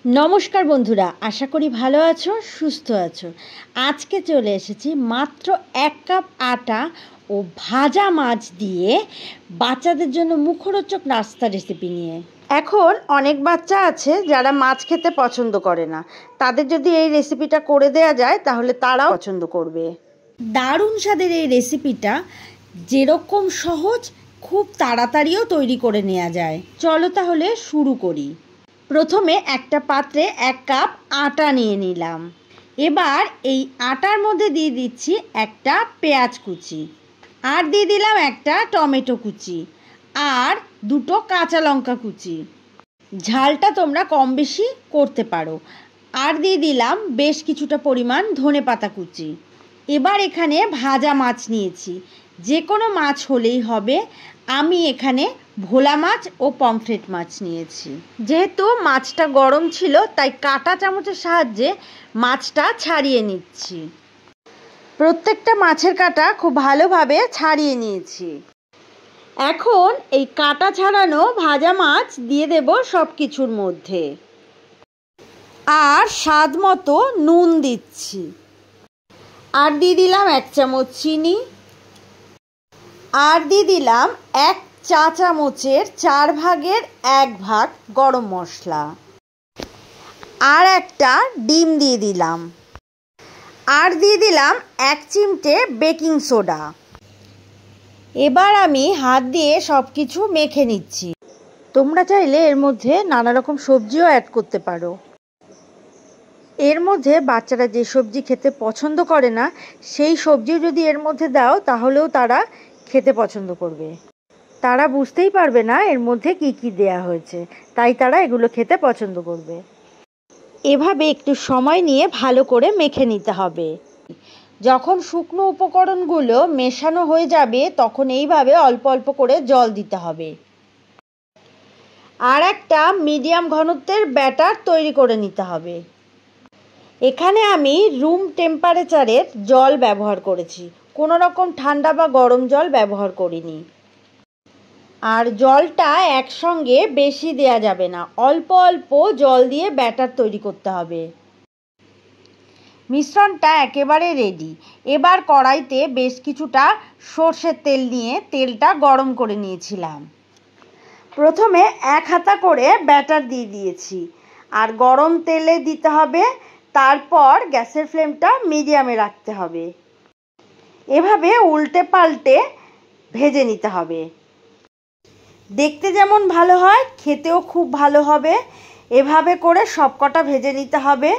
নমস্কার বন্ধুরা, আশা করি ভালো আছো, সুস্থ আছো। আজকে চলে এসেছি মাত্র 1 কাপ আটা ও ভাজা মাছ দিয়ে বাচ্চাদের জন্য মুখরোচক নাস্তা রেসিপি নিয়ে। এখন অনেক বাচ্চা আছে যারা মাছ খেতে পছন্দ করে না, তাদের যদি এই রেসিপিটা করে দেয়া যায় তাহলে তারাও পছন্দ করবে। দারুণ স্বাদের এই রেসিপিটা যেরকম সহজ, খুব তাড়াতাড়িও তৈরি করে নেওয়া যায়। চলো তাহলে শুরু করি। প্রথমে একটা পাত্রে 1 কাপ আটা নিয়ে নিলাম। এবার এই আটার মধ্যে দিয়ে দিচ্ছি একটা পেঁয়াজ কুচি, আর দিয়ে দিলাম একটা টমেটো কুচি, আর 2টো কাঁচা লঙ্কা কুচি। ঝালটা তোমরা কম বেশি করতে পারো। আর দিয়ে দিলাম বেশ কিছুটা পরিমাণ ধনেপাতা কুচি। এবার এখানে ভাজা মাছ নিয়েছি, যে কোনো মাছ হলেই হবে। আমি এখানে ভোলা মাছ ও পমফ্রেট মাছ নিয়েছি। যেহেতু মাছটা গরম ছিল তাই কাঁটা চামচের সাহায্যে মাছটা ছাড়িয়ে নিচ্ছি। প্রত্যেকটা মাছের কাঁটা খুব ভালোভাবে ছাড়িয়ে নিয়েছি। এখন এই কাঁটা ছাড়ানো ভাজা মাছ দিয়ে দেব সব কিছুর মধ্যে, আর স্বাদ মতো নুন দিচ্ছি, আর দিয়ে দিলাম 1 চামচ চিনি, আর দিয়ে দিলাম 1 চা চামচের 4 ভাগের 1 ভাগ গরম মশলা, আর একটা ডিম দিয়ে দিলাম, আর দিয়ে দিলাম 1 চিমটে বেকিং সোডা। এবার আমি হাত দিয়ে সব কিছু মেখে নিচ্ছি। তোমরা চাইলে এর মধ্যে নানা রকম সবজিও অ্যাড করতে পারো। এর মধ্যে বাচ্চারা যে সবজি খেতে পছন্দ করে না, সেই সবজিও যদি এর মধ্যে দাও তাহলেও তারা খেতে পছন্দ করবে। তারা বুঝতেই পারবে না এর মধ্যে কি কি দেয়া হয়েছে, তাই তারা এগুলো খেতে পছন্দ করবে। এভাবে একটু সময় নিয়ে ভালো করে মেখে নিতে হবে। যখন শুকনো উপকরণগুলো মেশানো হয়ে যাবে তখন এইভাবে অল্প অল্প করে জল দিতে হবে, আর একটা মিডিয়াম ঘনত্বের ব্যাটার তৈরি করে নিতে হবে। এখানে আমি রুম টেম্পারেচারের জল ব্যবহার করেছি, কোনো রকম ঠান্ডা বা গরম জল ব্যবহার করিনি। আর জলটা একসঙ্গে বেশি দেয়া যাবে না, অল্প অল্প জল দিয়ে ব্যাটার তৈরি করতে হবে। মিশ্রণটা একেবারে রেডি। এবার কড়াইতে বেশ কিছুটা সর্ষের তেল নিয়ে তেলটা গরম করে নিয়েছিলাম। প্রথমে 1 হাতা করে ব্যাটার দিয়ে দিয়েছি, আর গরম তেলে দিতে হবে। তারপর গ্যাসের ফ্লেমটা মিডিয়ামে রাখতে হবে। এভাবে উল্টে পাল্টে ভেজে নিতে হবে। দেখতে যেমন ভালো হয়, খেতেও খুব ভালো হবে। এভাবে করে সবকটা ভেজে নিতে হবে।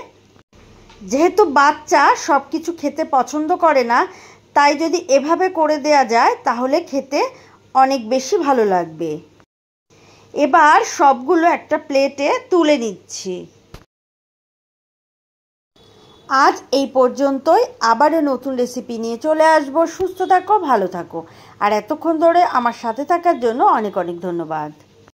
যেহেতু বাচ্চা সব কিছু খেতে পছন্দ করে না, তাই যদি এভাবে করে দেয়া যায় তাহলে খেতে অনেক বেশি ভালো লাগবে। এবার সবগুলো একটা প্লেটে তুলে নিচ্ছি। আজ এই পর্যন্তই। আবারও নতুন রেসিপি নিয়ে চলে আসবো। সুস্থ থাকো, ভালো থাকো, আর এতক্ষণ ধরে আমার সাথে থাকার জন্য অনেক অনেক ধন্যবাদ।